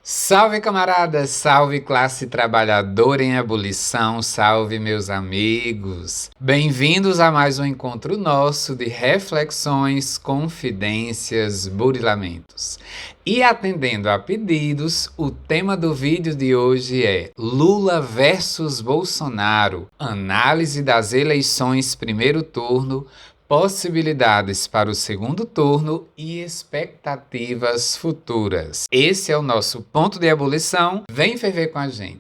Salve camaradas, salve classe trabalhadora em ebulição, salve meus amigos. Bem-vindos a mais um encontro nosso de reflexões, confidências, burilamentos. E atendendo a pedidos, o tema do vídeo de hoje é Lula versus Bolsonaro, análise das eleições primeiro turno, possibilidades para o segundo turno e expectativas futuras. Esse é o nosso ponto de ebulição. Vem ferver com a gente.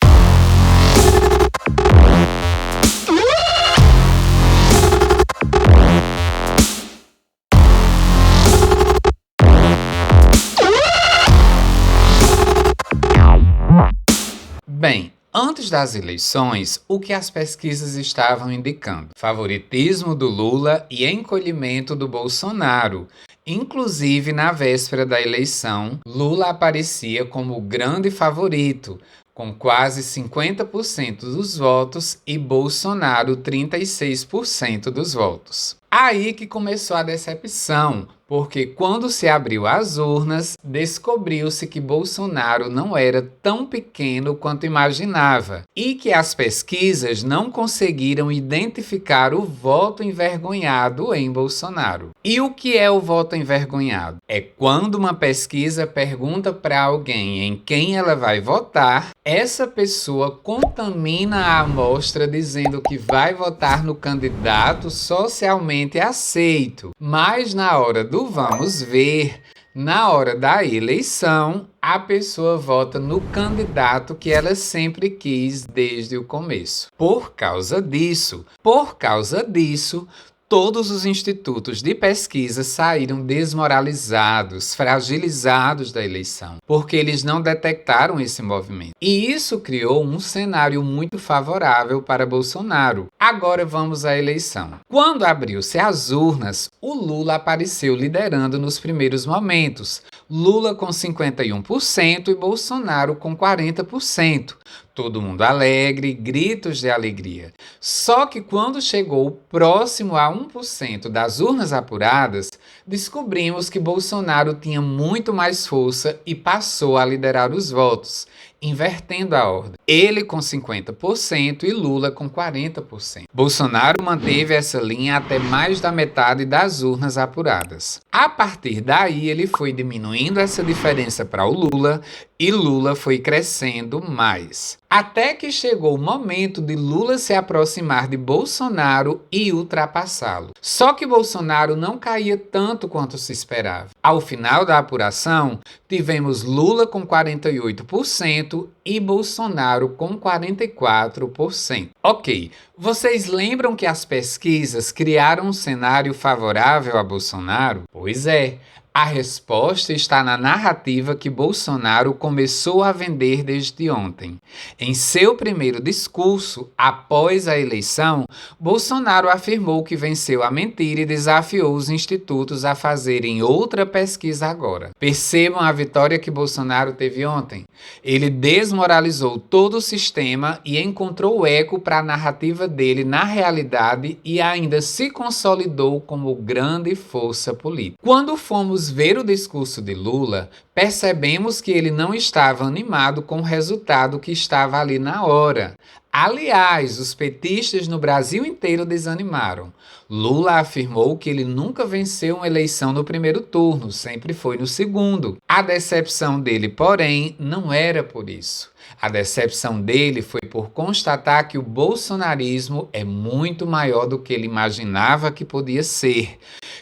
Bem, antes das eleições, o que as pesquisas estavam indicando? Favoritismo do Lula e encolhimento do Bolsonaro. Inclusive, na véspera da eleição, Lula aparecia como o grande favorito, com quase 50% dos votos e Bolsonaro 36% dos votos. Aí que começou a decepção, porque quando se abriu as urnas, descobriu-se que Bolsonaro não era tão pequeno quanto imaginava e que as pesquisas não conseguiram identificar o voto envergonhado em Bolsonaro. E o que é o voto envergonhado? É quando uma pesquisa pergunta para alguém em quem ela vai votar, essa pessoa contamina a amostra dizendo que vai votar no candidato socialmente aceito, mas na hora do vamos ver, na hora da eleição, a pessoa vota no candidato que ela sempre quis desde o começo. Por causa disso, todos os institutos de pesquisa saíram desmoralizados, fragilizados da eleição, porque eles não detectaram esse movimento. E isso criou um cenário muito favorável para Bolsonaro. Agora vamos à eleição. Quando abriu-se as urnas, o Lula apareceu liderando nos primeiros momentos. Lula com 51% e Bolsonaro com 40%. Todo mundo alegre, gritos de alegria. Só que quando chegou próximo a 1% das urnas apuradas, descobrimos que Bolsonaro tinha muito mais força e passou a liderar os votos, invertendo a ordem. Ele com 50% e Lula com 40%. Bolsonaro manteve essa linha até mais da metade das urnas apuradas. A partir daí, ele foi diminuindo essa diferença para o Lula e Lula foi crescendo mais. Até que chegou o momento de Lula se aproximar de Bolsonaro e ultrapassá-lo. Só que Bolsonaro não caía tanto quanto se esperava. Ao final da apuração, tivemos Lula com 48% e Bolsonaro com 44%. Ok, vocês lembram que as pesquisas criaram um cenário favorável a Bolsonaro? Pois é. A resposta está na narrativa que Bolsonaro começou a vender desde ontem. Em seu primeiro discurso, após a eleição, Bolsonaro afirmou que venceu a mentira e desafiou os institutos a fazerem outra pesquisa agora. Percebam a vitória que Bolsonaro teve ontem. Ele desmoralizou todo o sistema e encontrou eco para a narrativa dele na realidade e ainda se consolidou como grande força política. Quando fomos ver o discurso de Lula, percebemos que ele não estava animado com o resultado que estava ali na hora. Aliás, os petistas no Brasil inteiro desanimaram. Lula afirmou que ele nunca venceu uma eleição no primeiro turno, sempre foi no segundo. A decepção dele, porém, não era por isso. A decepção dele foi por constatar que o bolsonarismo é muito maior do que ele imaginava que podia ser,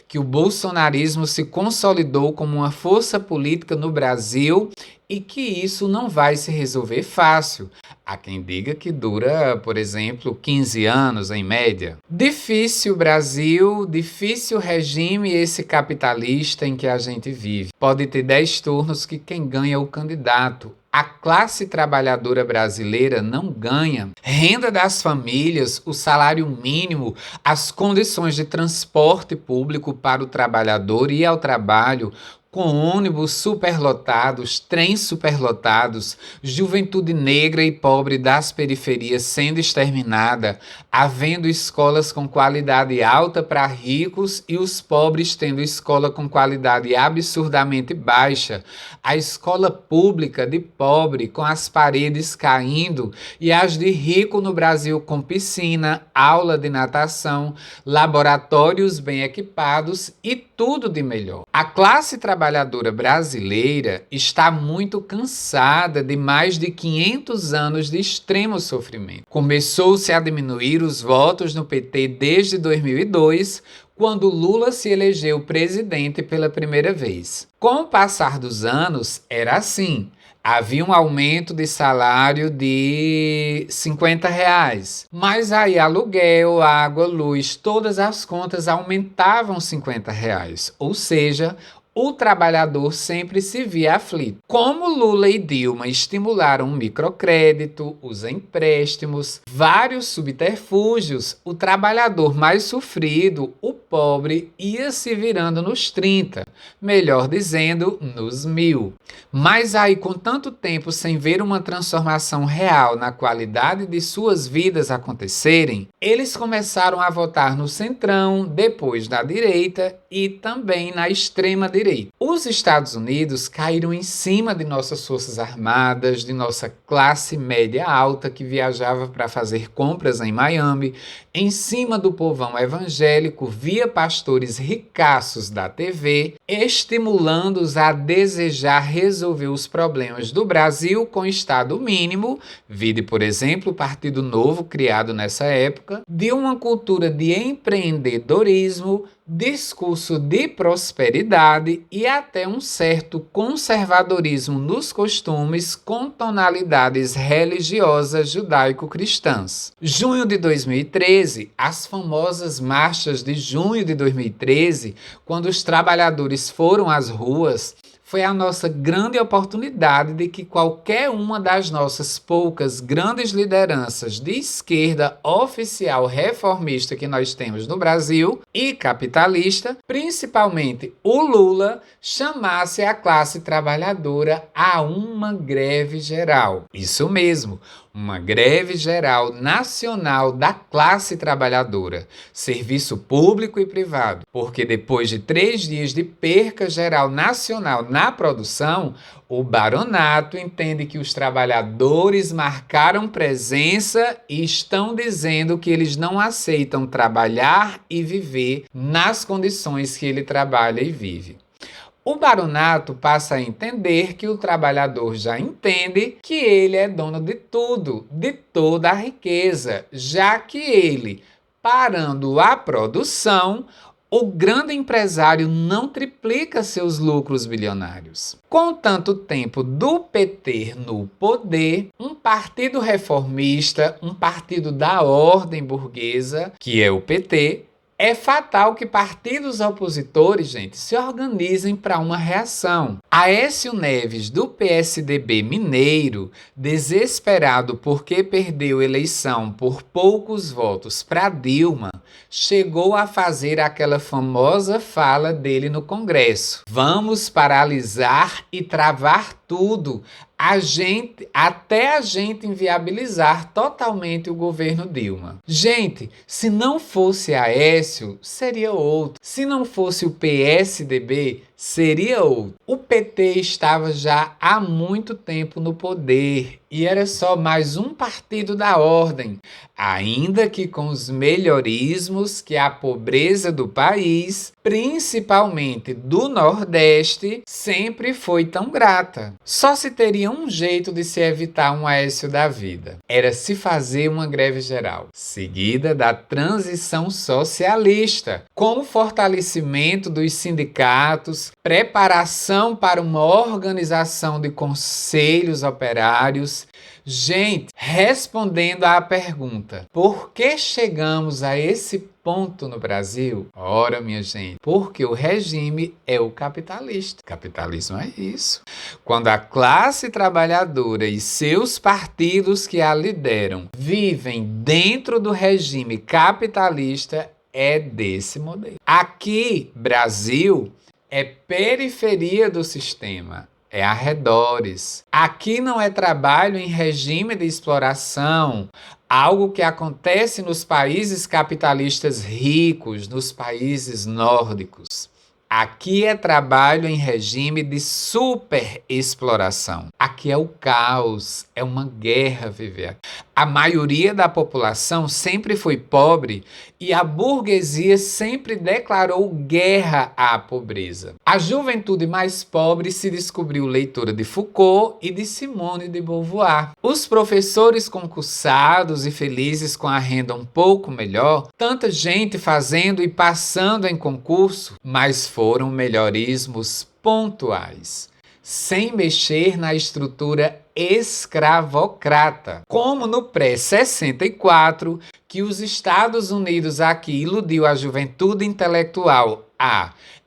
que o bolsonarismo se consolidou como uma força política no Brasil e que isso não vai se resolver fácil. Há quem diga que dura, por exemplo, 15 anos em média. Difícil Brasil, difícil regime esse capitalista em que a gente vive. Pode ter 10 turnos que quem ganha é o candidato. A classe trabalhadora brasileira não ganha. Renda das famílias, o salário mínimo, as condições de transporte público para o trabalhador ir ao trabalho, com ônibus superlotados, trens superlotados, juventude negra e pobre das periferias sendo exterminada, havendo escolas com qualidade alta para ricos e os pobres tendo escola com qualidade absurdamente baixa, a escola pública de pobre com as paredes caindo e as de rico no Brasil com piscina, aula de natação, laboratórios bem equipados e tudo de melhor. A classe trabalhadora brasileira está muito cansada de mais de 500 anos de extremo sofrimento. Começou-se a diminuir os votos no PT desde 2002, quando Lula se elegeu presidente pela primeira vez. Com o passar dos anos, era assim. Havia um aumento de salário de R$ 50, mas aí aluguel, água, luz, todas as contas aumentavam R$ 50, ou seja, o trabalhador sempre se via aflito. Como Lula e Dilma estimularam o microcrédito, os empréstimos, vários subterfúgios, o trabalhador mais sofrido, o pobre, ia se virando nos 30, melhor dizendo, nos 1000. Mas aí, com tanto tempo sem ver uma transformação real na qualidade de suas vidas acontecerem, eles começaram a votar no centrão, depois na direita e também na extrema direita. Os Estados Unidos caíram em cima de nossas forças armadas, de nossa classe média alta que viajava para fazer compras em Miami, em cima do povão evangélico via pastores ricaços da TV, estimulando-os a desejar resolver os problemas do Brasil com Estado mínimo, vide, por exemplo, o Partido Novo criado nessa época, de uma cultura de empreendedorismo, discurso de prosperidade e até um certo conservadorismo nos costumes com tonalidades religiosas judaico-cristãs. Junho de 2013, as famosas marchas de junho de 2013, quando os trabalhadores foram às ruas, foi a nossa grande oportunidade de que qualquer uma das nossas poucas grandes lideranças de esquerda oficial reformista que nós temos no Brasil e capitalista, principalmente o Lula, chamasse a classe trabalhadora a uma greve geral. Isso mesmo, uma greve geral nacional da classe trabalhadora, serviço público e privado, porque depois de 3 dias de perca geral nacional na produção, o baronato entende que os trabalhadores marcaram presença e estão dizendo que eles não aceitam trabalhar e viver nas condições que ele trabalha e vive. O baronato passa a entender que o trabalhador já entende que ele é dono de tudo, de toda a riqueza, já que ele, parando a produção, o grande empresário não triplica seus lucros bilionários. Com tanto tempo do PT no poder, um partido reformista, um partido da ordem burguesa, que é o PT, é fatal que partidos opositores, gente, se organizem para uma reação. Aécio Neves, do PSDB mineiro, desesperado porque perdeu eleição por poucos votos para Dilma, chegou a fazer aquela famosa fala dele no Congresso: vamos paralisar e travar tudo, até a gente inviabilizar totalmente o governo Dilma. Gente, se não fosse Aécio, seria outro. Se não fosse o PSDB, seria outro. O PT estava já há muito tempo no poder e era só mais um partido da ordem, ainda que com os melhorismos que a pobreza do país, principalmente do Nordeste, sempre foi tão grata. Só se teria um jeito de se evitar um Aécio da vida. Era se fazer uma greve geral, seguida da transição socialista, com o fortalecimento dos sindicatos, preparação para uma organização de conselhos operários. Gente, respondendo à pergunta, por que chegamos a esse ponto no Brasil? Ora, minha gente, porque o regime é o capitalista. Capitalismo é isso. Quando a classe trabalhadora e seus partidos que a lideram vivem dentro do regime capitalista, é desse modelo. Aqui, Brasil, é periferia do sistema, é arredores. Aqui não é trabalho em regime de exploração, algo que acontece nos países capitalistas ricos, nos países nórdicos. Aqui é trabalho em regime de superexploração. Aqui é o caos, é uma guerra viver aqui. A maioria da população sempre foi pobre e a burguesia sempre declarou guerra à pobreza. A juventude mais pobre se descobriu leitora de Foucault e de Simone de Beauvoir. Os professores concursados e felizes com a renda um pouco melhor, tanta gente fazendo e passando em concurso, mas foram melhorismos pontuais, sem mexer na estrutura escravocrata, como no pré-64, que os Estados Unidos aqui iludiu a juventude intelectual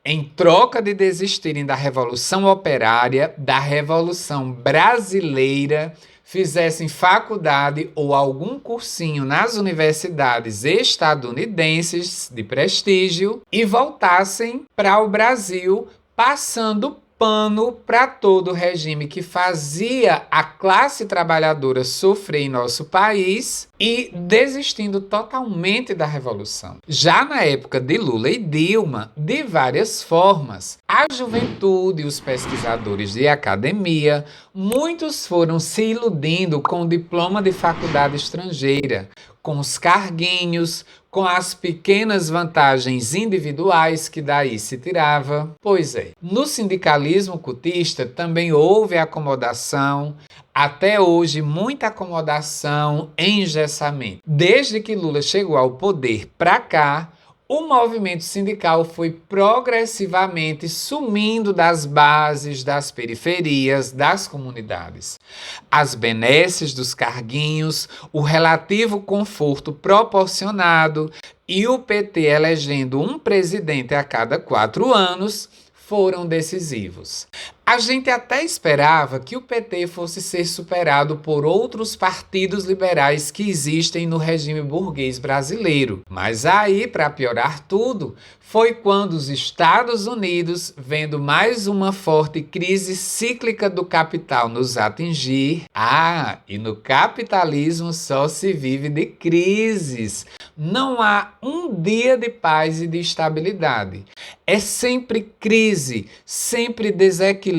em troca de desistirem da Revolução Operária, da Revolução Brasileira, fizessem faculdade ou algum cursinho nas universidades estadunidenses de prestígio e voltassem para o Brasil, passando pano para todo o regime que fazia a classe trabalhadora sofrer em nosso país e desistindo totalmente da revolução. Já na época de Lula e Dilma, de várias formas, a juventude e os pesquisadores de academia, muitos foram se iludindo com o diploma de faculdade estrangeira, com os carguinhos, com as pequenas vantagens individuais que daí se tirava. Pois é, no sindicalismo cutista também houve acomodação, até hoje muita acomodação, engessamento. Desde que Lula chegou ao poder para cá, o movimento sindical foi progressivamente sumindo das bases, das periferias, das comunidades. As benesses dos carguinhos, o relativo conforto proporcionado e o PT elegendo um presidente a cada 4 anos foram decisivos. A gente até esperava que o PT fosse ser superado por outros partidos liberais que existem no regime burguês brasileiro. Mas aí, para piorar tudo, foi quando os Estados Unidos, vendo mais uma forte crise cíclica do capital nos atingir, e no capitalismo só se vive de crises. Não há um dia de paz e de estabilidade. É sempre crise, sempre desequilíbrio,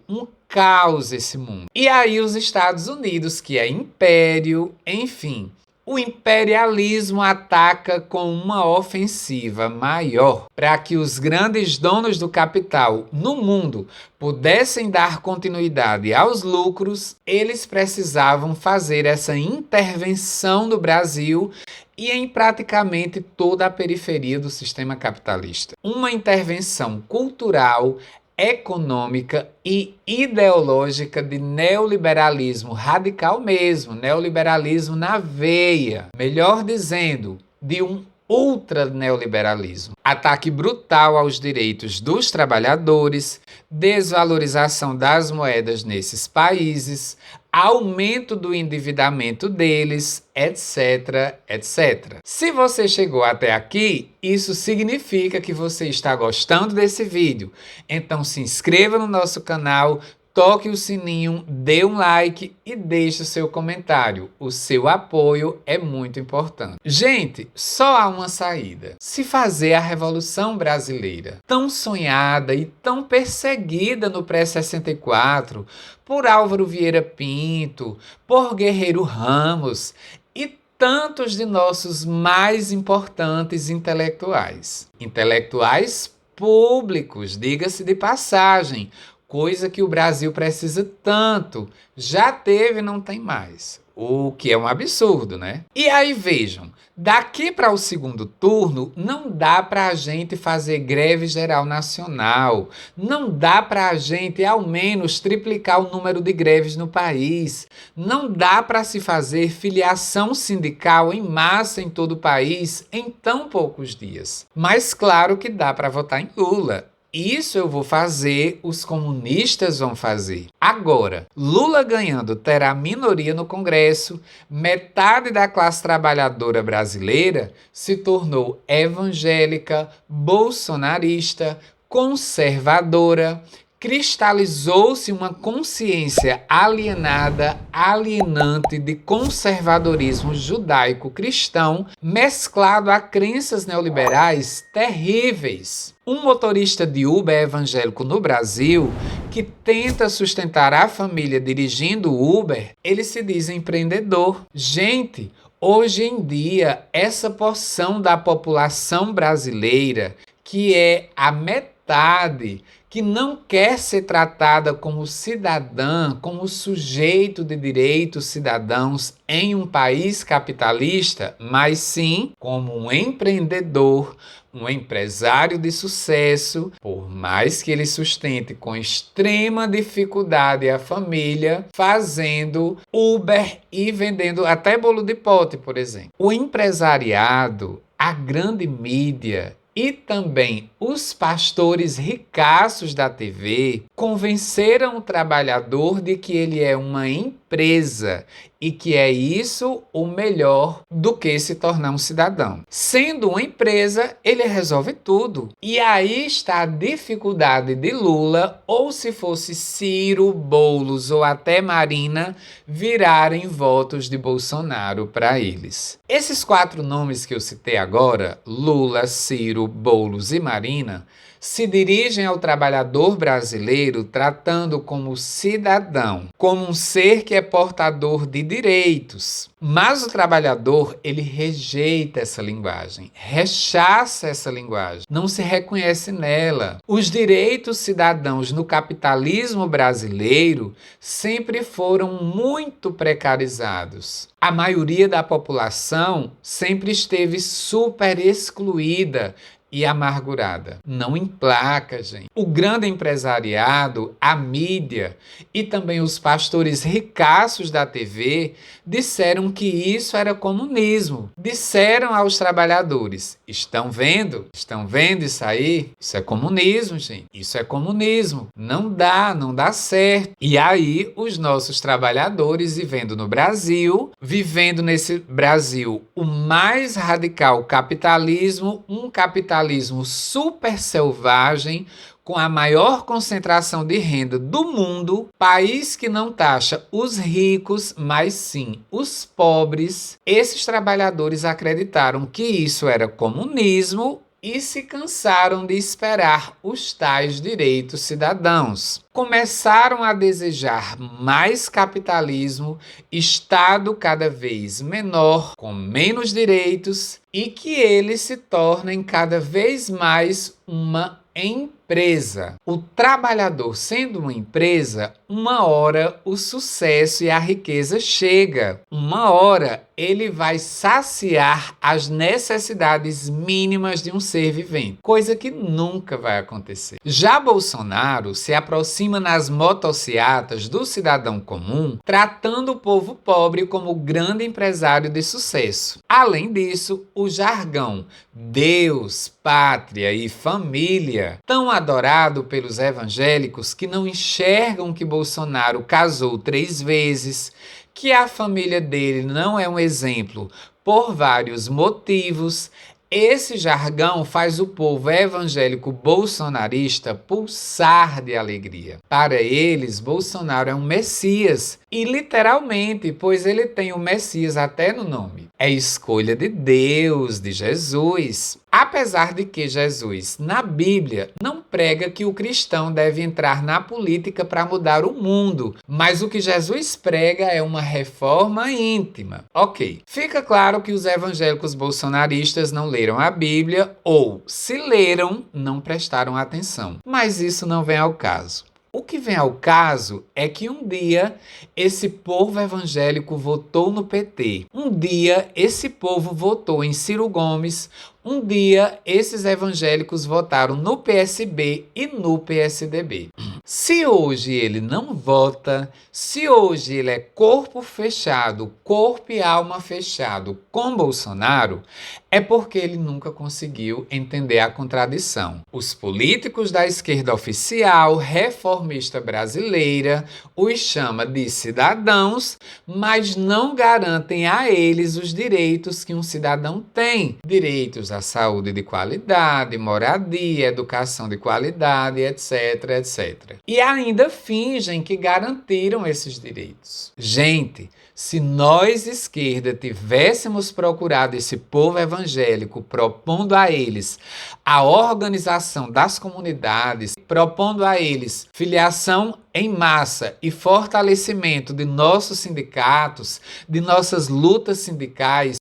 um caos esse mundo. E aí os Estados Unidos, que é império, enfim, o imperialismo ataca com uma ofensiva maior para que os grandes donos do capital no mundo pudessem dar continuidade aos lucros. Eles precisavam fazer essa intervenção no Brasil e em praticamente toda a periferia do sistema capitalista. Uma intervenção cultural, econômica e ideológica de neoliberalismo radical mesmo, neoliberalismo na veia, melhor dizendo, de um ultra-neoliberalismo. Ataque brutal aos direitos dos trabalhadores, desvalorização das moedas nesses países, aumento do endividamento deles, etc, etc. Se você chegou até aqui, isso significa que você está gostando desse vídeo. Então se inscreva no nosso canal, toque o sininho, dê um like e deixe o seu comentário. O seu apoio é muito importante. Gente, só há uma saída: se fazer a Revolução Brasileira, tão sonhada e tão perseguida no pré-64 por Álvaro Vieira Pinto, por Guerreiro Ramos e tantos de nossos mais importantes intelectuais. Intelectuais públicos, diga-se de passagem, coisa que o Brasil precisa tanto. Já teve, não tem mais. O que é um absurdo, né? E aí vejam, daqui para o segundo turno, não dá para a gente fazer greve geral nacional. Não dá para a gente, ao menos, triplicar o número de greves no país. Não dá para se fazer filiação sindical em massa em todo o país em tão poucos dias. Mas claro que dá para votar em Lula. Isso eu vou fazer, os comunistas vão fazer. Agora, Lula ganhando terá minoria no Congresso, metade da classe trabalhadora brasileira se tornou evangélica, bolsonarista, conservadora, cristalizou-se uma consciência alienada, alienante de conservadorismo judaico-cristão, mesclado a crenças neoliberais terríveis. Um motorista de Uber evangélico no Brasil, que tenta sustentar a família dirigindo Uber, ele se diz empreendedor. Gente, hoje em dia, essa porção da população brasileira, que é a metade, que não quer ser tratada como cidadã, como sujeito de direitos cidadãos em um país capitalista, mas sim como um empreendedor, um empresário de sucesso, por mais que ele sustente com extrema dificuldade a família, fazendo Uber e vendendo até bolo de pote, por exemplo. O empresariado, a grande mídia e também os pastores ricaços da TV convenceram o trabalhador de que ele é uma empresa e que é isso o melhor do que se tornar um cidadão. Sendo uma empresa, ele resolve tudo. E aí está a dificuldade de Lula, ou se fosse Ciro, Boulos ou até Marina, virarem votos de Bolsonaro para eles. Esses 4 nomes que eu citei agora, Lula, Ciro, Boulos e Marina, se dirigem ao trabalhador brasileiro tratando como cidadão, como um ser que é portador de direitos. Mas o trabalhador, ele rejeita essa linguagem, rechaça essa linguagem, não se reconhece nela. Os direitos cidadãos no capitalismo brasileiro sempre foram muito precarizados. A maioria da população sempre esteve super excluída e amargurada. Não emplaca, gente. O grande empresariado, a mídia e também os pastores ricaços da TV disseram que isso era comunismo. Disseram aos trabalhadores: estão vendo? Estão vendo isso aí? Isso é comunismo, gente. Isso é comunismo. Não dá certo. E aí os nossos trabalhadores vivendo no Brasil, vivendo nesse Brasil o mais radical capitalismo, um capitalismo super selvagem, com a maior concentração de renda do mundo, país que não taxa os ricos, mas sim os pobres. Esses trabalhadores acreditaram que isso era comunismo e se cansaram de esperar os tais direitos cidadãos. Começaram a desejar mais capitalismo, Estado cada vez menor, com menos direitos e que eles se tornem cada vez mais uma empresa. O trabalhador sendo uma empresa, uma hora o sucesso e a riqueza chega. Uma hora ele vai saciar as necessidades mínimas de um ser vivente, coisa que nunca vai acontecer. Já Bolsonaro se aproxima nas motociatas do cidadão comum, tratando o povo pobre como grande empresário de sucesso. Além disso, o jargão Deus, pátria e família, tão adorado pelos evangélicos que não enxergam que Bolsonaro casou 3 vezes, que a família dele não é um exemplo por vários motivos. Esse jargão faz o povo evangélico bolsonarista pulsar de alegria. Para eles, Bolsonaro é um Messias, e literalmente, pois ele tem o Messias até no nome. É escolha de Deus, de Jesus. Apesar de que Jesus, na Bíblia, não prega que o cristão deve entrar na política para mudar o mundo, mas o que Jesus prega é uma reforma íntima. Ok, fica claro que os evangélicos bolsonaristas não leram a Bíblia ou, se leram, não prestaram atenção. Mas isso não vem ao caso. O que vem ao caso é que um dia esse povo evangélico votou no PT. Um dia esse povo votou em Ciro Gomes. Um dia esses evangélicos votaram no PSB e no PSDB. Se hoje ele não vota, se hoje ele é corpo fechado, corpo e alma fechado com Bolsonaro, é porque ele nunca conseguiu entender a contradição. Os políticos da esquerda oficial, reformista brasileira, os chama de cidadãos, mas não garantem a eles os direitos que um cidadão tem. Direitos a saúde de qualidade, moradia, educação de qualidade, etc, etc. E ainda fingem que garantiram esses direitos. Gente, se nós, esquerda, tivéssemos procurado esse povo evangélico, propondo a eles a organização das comunidades, propondo a eles filiação em massa e fortalecimento de nossos sindicatos, de nossas lutas sindicais,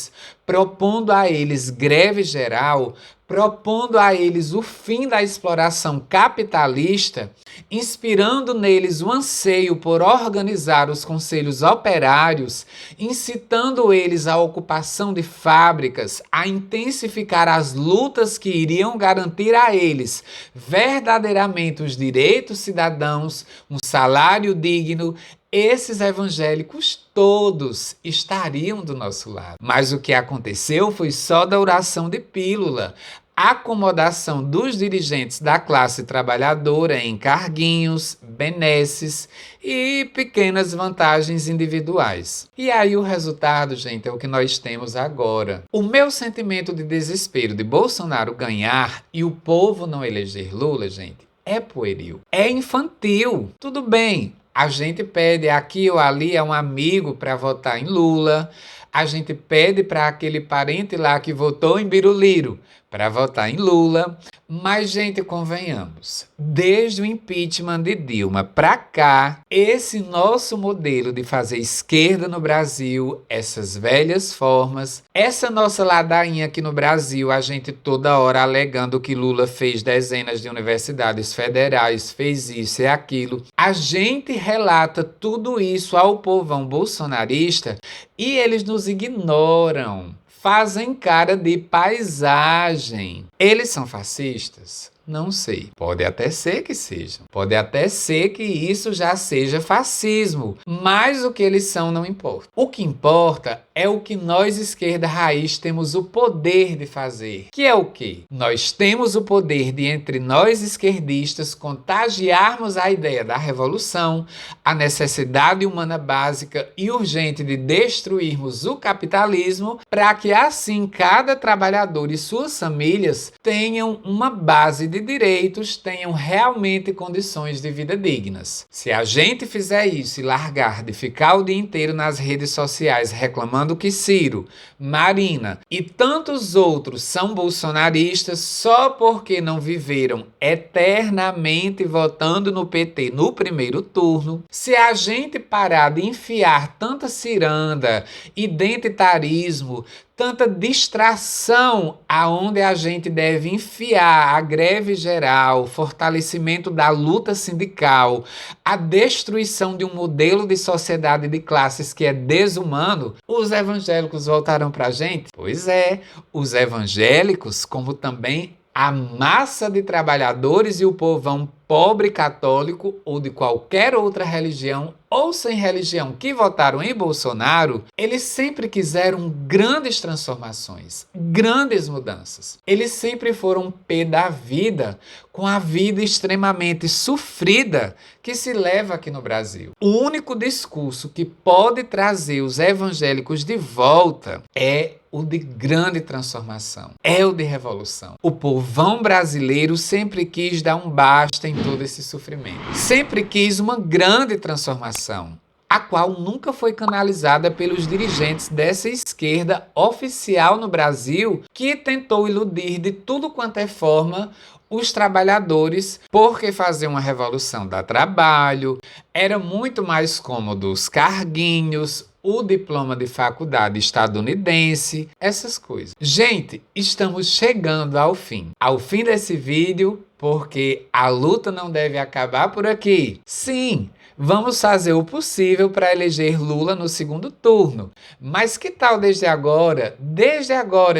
propondo a eles greve geral, propondo a eles o fim da exploração capitalista, inspirando neles o anseio por organizar os conselhos operários, incitando eles à ocupação de fábricas, a intensificar as lutas que iriam garantir a eles verdadeiramente os direitos cidadãos, um salário digno. Esses evangélicos todos estariam do nosso lado. Mas o que aconteceu foi só da oração de pílula, acomodação dos dirigentes da classe trabalhadora em carguinhos, benesses e pequenas vantagens individuais. E aí o resultado, gente, é o que nós temos agora. O meu sentimento de desespero de Bolsonaro ganhar e o povo não eleger Lula, gente, é pueril, é infantil. Tudo bem. A gente pede aqui ou ali a um amigo para votar em Lula. A gente pede para aquele parente lá que votou em Biruliro para votar em Lula. Mas, gente, convenhamos, desde o impeachment de Dilma para cá, esse nosso modelo de fazer esquerda no Brasil, essas velhas formas, essa nossa ladainha aqui no Brasil, a gente toda hora alegando que Lula fez dezenas de universidades federais, fez isso e aquilo. A gente relata tudo isso ao povão bolsonarista e eles nos ignoram. Fazem cara de paisagem. Eles são fascistas? Não sei. Pode até ser que sejam. Pode até ser que isso já seja fascismo. Mas o que eles são não importa. O que importa é o que nós, esquerda raiz, temos o poder de fazer. Que é o quê? Nós temos o poder de, entre nós esquerdistas, contagiarmos a ideia da revolução, a necessidade humana básica e urgente de destruirmos o capitalismo, para que assim cada trabalhador e suas famílias tenham uma base de direitos, tenham realmente condições de vida dignas. Se a gente fizer isso e largar de ficar o dia inteiro nas redes sociais reclamando que Ciro, Marina e tantos outros são bolsonaristas só porque não viveram eternamente votando no PT no primeiro turno, se a gente parar de enfiar tanta ciranda, identitarismo, tanta distração aonde a gente deve enfiar a greve geral, fortalecimento da luta sindical, a destruição de um modelo de sociedade de classes que é desumano, os evangélicos voltaram para a gente? Pois é, os evangélicos, como também a massa de trabalhadores e o povão pobre católico ou de qualquer outra religião ou sem religião que votaram em Bolsonaro, eles sempre quiseram grandes transformações, grandes mudanças. Eles sempre foram pé da vida, com a vida extremamente sofrida que se leva aqui no Brasil. O único discurso que pode trazer os evangélicos de volta é o de grande transformação, é o de revolução. O povão brasileiro sempre quis dar um basta em todo esse sofrimento. Sempre quis uma grande transformação, a qual nunca foi canalizada pelos dirigentes dessa esquerda oficial no Brasil, que tentou iludir de tudo quanto é forma os trabalhadores, porque fazer uma revolução dá trabalho, era muito mais cômodo os carguinhos, o diploma de faculdade estadunidense, essas coisas. Gente, estamos chegando ao fim desse vídeo, porque a luta não deve acabar por aqui. Sim, vamos fazer o possível para eleger Lula no segundo turno. Mas que tal desde agora,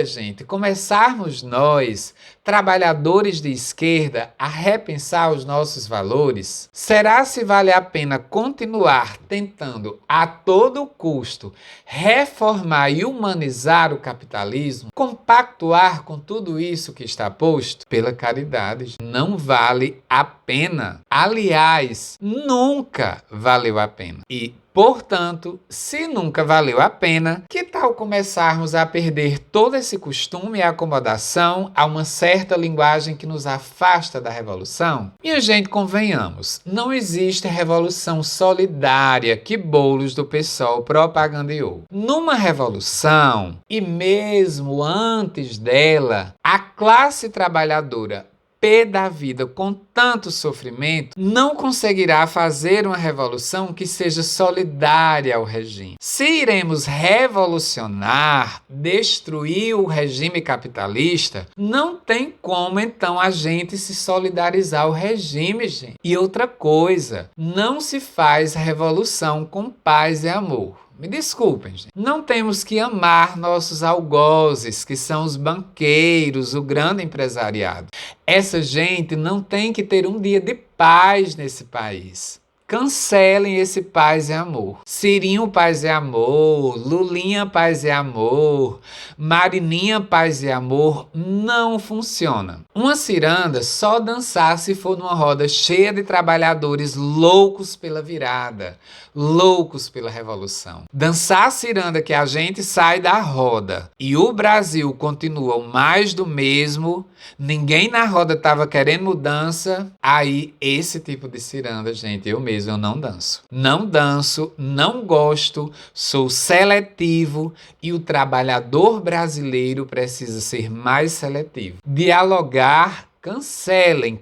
gente, começarmos nós, trabalhadores de esquerda, a repensar os nossos valores? Será se vale a pena continuar tentando a todo custo reformar e humanizar o capitalismo? Compactuar com tudo isso que está posto? Pela caridade, não vale a pena. Aliás, nunca valeu a pena. E, portanto, se nunca valeu a pena, que tal tal começarmos a perder todo esse costume e acomodação a uma certa linguagem que nos afasta da revolução? Minha gente, convenhamos, não existe revolução solidária que Boulos do PSOL propagandeou. Numa revolução, e mesmo antes dela, a classe trabalhadora pé da vida com tanto sofrimento, não conseguirá fazer uma revolução que seja solidária ao regime. Se iremos revolucionar, destruir o regime capitalista, não tem como então a gente se solidarizar ao regime, gente. E outra coisa, não se faz revolução com paz e amor. Me desculpem, gente. Não temos que amar nossos algozes, que são os banqueiros, o grande empresariado. Essa gente não tem que ter um dia de paz nesse país. Cancelem esse paz e amor. Cirinho, paz e amor. Lulinha, paz e amor. Marininha, paz e amor. Não funciona. Uma ciranda só dançar se for numa roda cheia de trabalhadores loucos pela virada, loucos pela revolução. Dançar a ciranda que a gente sai da roda e o Brasil continua o mais do mesmo, ninguém na roda estava querendo mudança, aí esse tipo de ciranda, gente, eu não danço. Não danço, não gosto, sou seletivo e o trabalhador brasileiro precisa ser mais seletivo. Dialogar, cancelem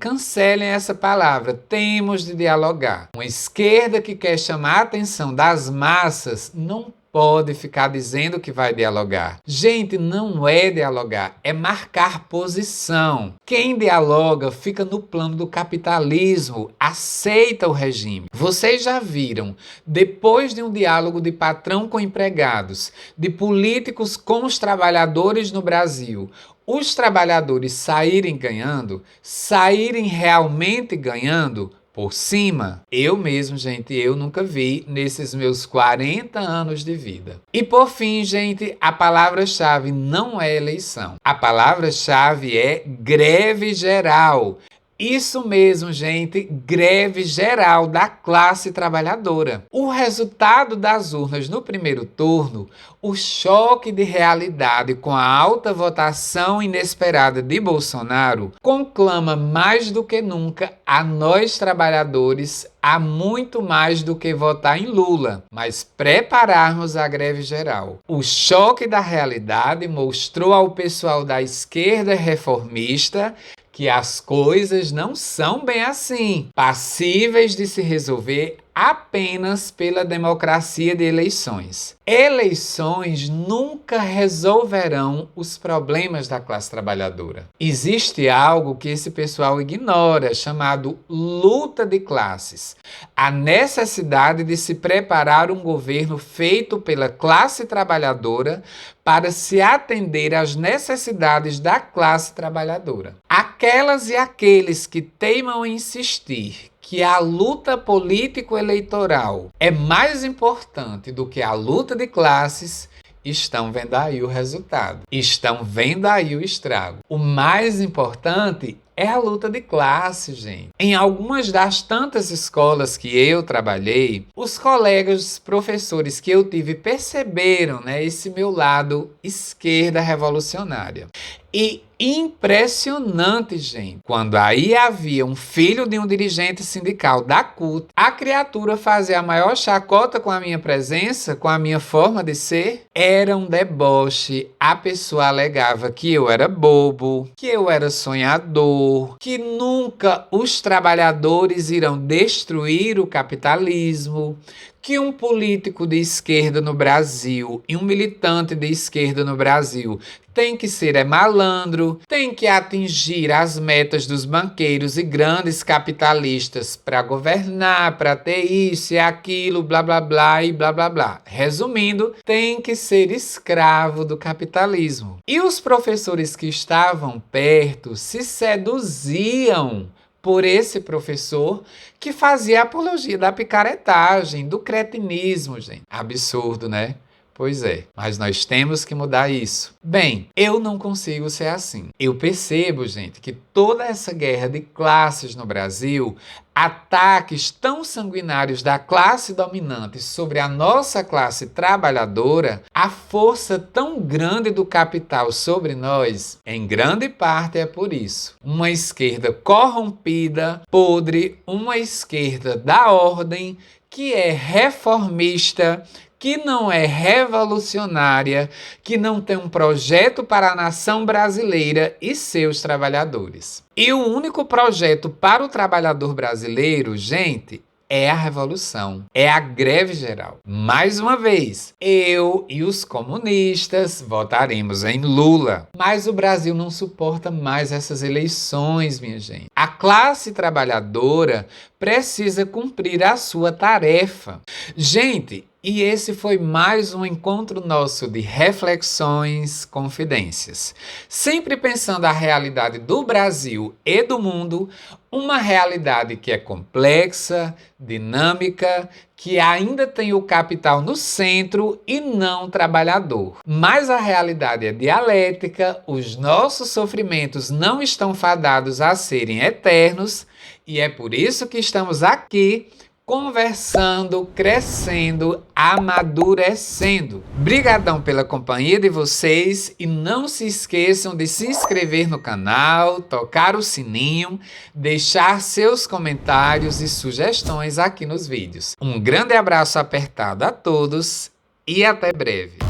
essa palavra. Temos de dialogar. Uma esquerda que quer chamar a atenção das massas não pode ficar dizendo que vai dialogar. Gente, não é dialogar, é marcar posição. Quem dialoga fica no plano do capitalismo, aceita o regime. Vocês já viram, depois de um diálogo de patrão com empregados, de políticos com os trabalhadores no Brasil, os trabalhadores saírem ganhando, saírem realmente ganhando por cima? Eu mesmo, gente, eu nunca vi nesses meus 40 anos de vida. E por fim, gente, a palavra-chave não é eleição. A palavra-chave é greve geral. Isso mesmo, gente, greve geral da classe trabalhadora. O resultado das urnas no primeiro turno, o choque de realidade com a alta votação inesperada de Bolsonaro, conclama mais do que nunca a nós trabalhadores a muito mais do que votar em Lula, mas prepararmos a greve geral. O choque da realidade mostrou ao pessoal da esquerda reformista que as coisas não são bem assim, passíveis de se resolver apenas pela democracia de eleições. Eleições nunca resolverão os problemas da classe trabalhadora. Existe algo que esse pessoal ignora, chamado luta de classes. A necessidade de se preparar um governo feito pela classe trabalhadora para se atender às necessidades da classe trabalhadora. Aquelas e aqueles que teimam em insistir que a luta político-eleitoral é mais importante do que a luta de classes, estão vendo aí o resultado. Estão vendo aí o estrago. O mais importante é a luta de classe, gente. Em algumas das tantas escolas que eu trabalhei, os colegas professores que eu tive perceberam, esse meu lado esquerda revolucionária. E impressionante, gente. Quando aí havia um filho de um dirigente sindical da CUT, a criatura fazia a maior chacota com a minha presença, com a minha forma de ser. Era um deboche. A pessoa alegava que eu era bobo, que eu era sonhador, que nunca os trabalhadores irão destruir o capitalismo, que um político de esquerda no Brasil e um militante de esquerda no Brasil tem que ser malandro, tem que atingir as metas dos banqueiros e grandes capitalistas para governar, para ter isso e aquilo, blá blá blá e blá blá blá. Resumindo, tem que ser escravo do capitalismo. E os professores que estavam perto se seduziam por esse professor que fazia apologia da picaretagem, do cretinismo, gente. Absurdo, né? Pois é, mas nós temos que mudar isso. Bem, eu não consigo ser assim. Eu percebo, gente, que toda essa guerra de classes no Brasil, ataques tão sanguinários da classe dominante sobre a nossa classe trabalhadora, a força tão grande do capital sobre nós, em grande parte é por isso. Uma esquerda corrompida, podre, uma esquerda da ordem, que é reformista, que não é revolucionária, que não tem um projeto para a nação brasileira e seus trabalhadores. E o único projeto para o trabalhador brasileiro, gente, é a revolução, é a greve geral. Mais uma vez, eu e os comunistas votaremos em Lula. Mas o Brasil não suporta mais essas eleições, minha gente. A classe trabalhadora precisa cumprir a sua tarefa. Gente, e esse foi mais um encontro nosso de reflexões, confidências. Sempre pensando a realidade do Brasil e do mundo, uma realidade que é complexa, dinâmica, que ainda tem o capital no centro e não trabalhador. Mas a realidade é dialética, os nossos sofrimentos não estão fadados a serem eternos e é por isso que estamos aqui conversando, crescendo, amadurecendo. Brigadão pela companhia de vocês e não se esqueçam de se inscrever no canal, tocar o sininho, deixar seus comentários e sugestões aqui nos vídeos. Um grande abraço apertado a todos e até breve.